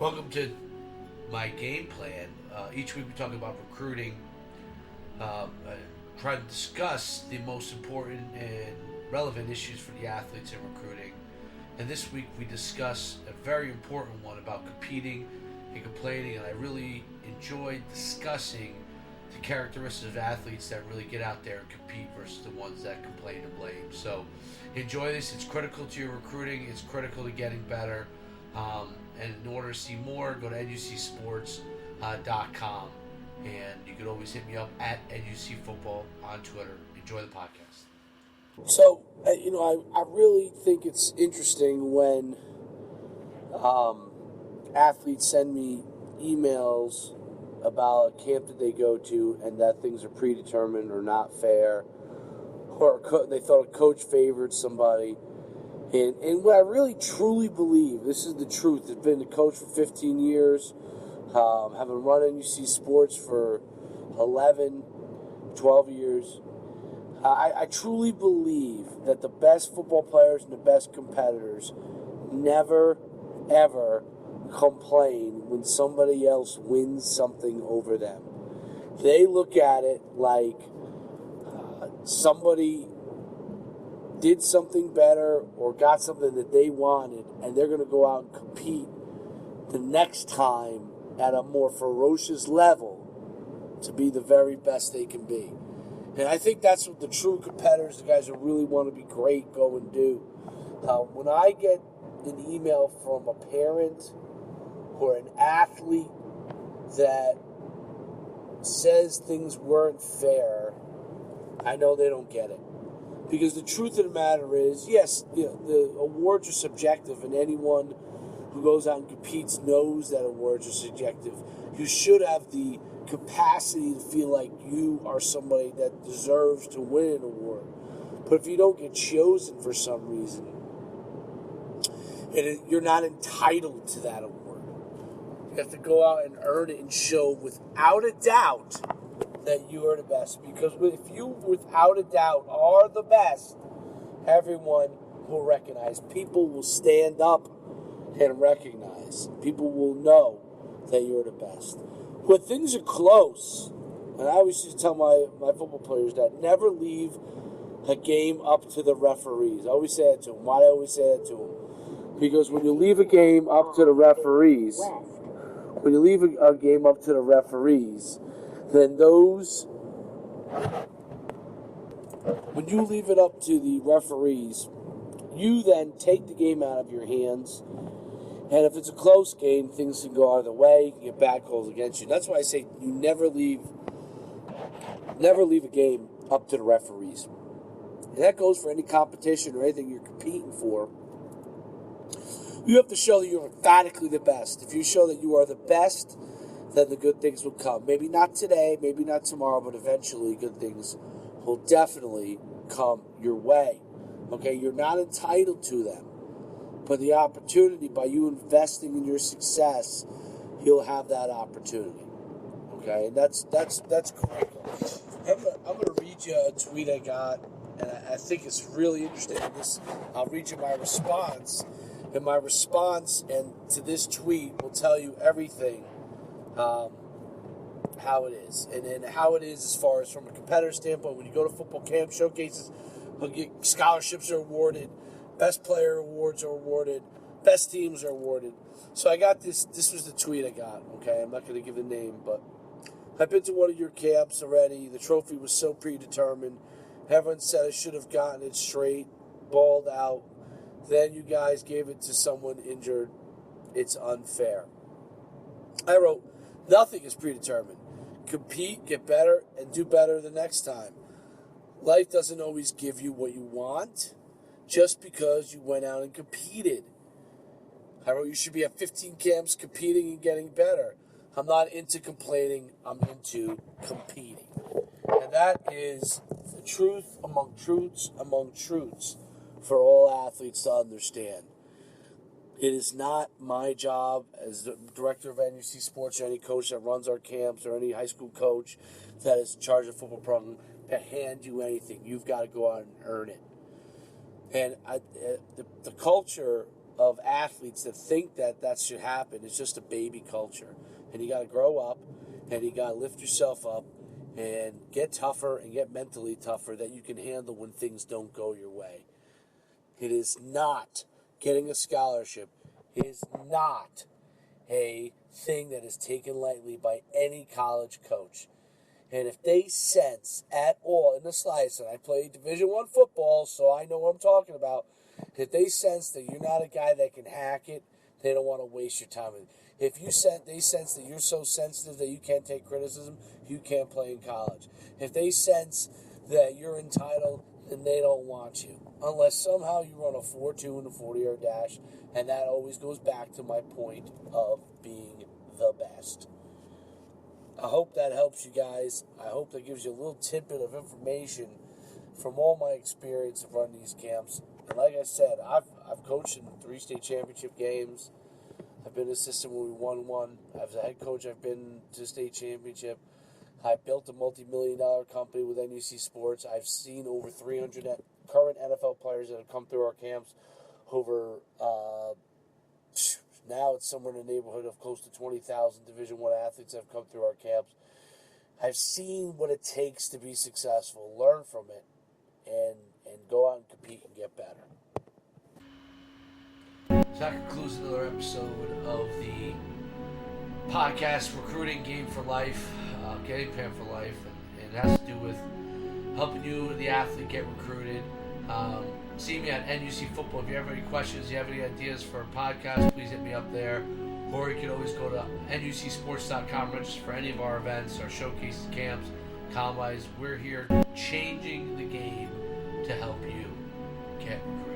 Welcome to my game plan. Each week we talk about recruiting, try to discuss the most important and relevant issues for the athletes in recruiting. And this week we discuss a very important one about competing and complaining. And I really enjoyed discussing the characteristics of athletes that really get out there and compete versus the ones that complain and blame. So enjoy this. It's critical to your recruiting. It's critical to getting better. And in order to see more, go to nucsports.com. And you can always hit me up at NUCFootball on Twitter. Enjoy the podcast. So, I really think it's interesting when athletes send me emails about a camp that they go to and that things are predetermined or not fair, or they thought a coach favored somebody. And what I really truly believe, this is the truth, I've been a coach for 15 years, having run NUC Sports for 11, 12 years. I truly believe that the best football players and the best competitors never, ever complain when somebody else wins something over them. They look at it like somebody did something better or got something that they wanted, and they're going to go out and compete the next time at a more ferocious level to be the very best they can be. And I think that's what the true competitors, the guys who really want to be great, go and do. When I get an email from a parent or an athlete that says things weren't fair, I know they don't get it. Because the truth of the matter is, yes, the awards are subjective, and anyone who goes out and competes knows that awards are subjective. You should have the capacity to feel like you are somebody that deserves to win an award. But if you don't get chosen for some reason, you're not entitled to that award. You have to go out and earn it and show without a doubt that you are the best. Because if you, without a doubt, are the best, everyone will recognize. People will stand up and recognize. People will know that you're the best. When things are close, and I always used to tell my football players that never leave a game up to the referees. I always say that to them. Why do I always say that to them? Because when you leave a game up to the referees, then when you leave it up to the referees, you then take the game out of your hands. And if it's a close game, things can go out of the way. You can get bad calls against you. That's why I say you never leave a game up to the referees. And that goes for any competition or anything you're competing for. You have to show that you're emphatically the best. If you show that you are the best, then the good things will come. Maybe not today, maybe not tomorrow, but eventually good things will definitely come your way. Okay, you're not entitled to them. But the opportunity, by you investing in your success, you'll have that opportunity. Okay, and that's critical. I'm gonna read you a tweet I got, and I think it's really interesting. I'll read you my response, and my response and to this tweet will tell you everything, how it is, and how it is as far as from a competitor standpoint. When you go to football camp showcases, scholarships are awarded. Best player awards are awarded. Best teams are awarded. So I got this. This was the tweet I got. Okay, I'm not going to give the name, but I've been to one of your camps already. The trophy was so predetermined. Everyone said I should have gotten it straight, balled out. Then you guys gave it to someone injured. It's unfair. I wrote, nothing is predetermined. Compete, get better, and do better the next time. Life doesn't always give you what you want just because you went out and competed. I wrote, you should be at 15 camps competing and getting better. I'm not into complaining. I'm into competing. And that is the truth among truths for all athletes to understand. It is not my job as the director of NUC Sports or any coach that runs our camps or any high school coach that is in charge of the football program to hand you anything. You've got to go out and earn it. And the culture of athletes that think that should happen. It's just a baby culture. And you got to grow up, and you got to lift yourself up and get tougher and get mentally tougher that you can handle when things don't go your way. It is not getting a scholarship. It is not a thing that is taken lightly by any college coach. And if they sense at all in the slightest, and I play Division I football, so I know what I'm talking about, if they sense that you're not a guy that can hack it, they don't want to waste your time. If they sense that you're so sensitive that you can't take criticism, you can't play in college. If they sense that you're entitled, then they don't want you. Unless somehow you run a 4.2 in the 40-yard dash, and that always goes back to my point of being the best. I hope that helps you guys. I hope that gives you a little tidbit of information from all my experience of running these camps. And like I said, I've coached in 3 state championship games. I've been an assistant when we won one. As a head coach, I've been to state championship. I built a multi-million-dollar company with NUC Sports. I've seen over 300 current NFL players that have come through our camps. Over now it's somewhere in the neighborhood of close to 20,000 Division I athletes that have come through our camps. I've seen what it takes to be successful, learn from it, and go out and compete and get better. So that concludes another episode of the podcast, Recruiting Game for Life, Game Plan for Life, and it has to do with helping you, the athlete, get recruited. See me at NUC Football. If you have any questions, you have any ideas for a podcast, please hit me up there. Or you can always go to nucsports.com, register for any of our events, our showcases, camps, combines. We're here changing the game to help you get recruited.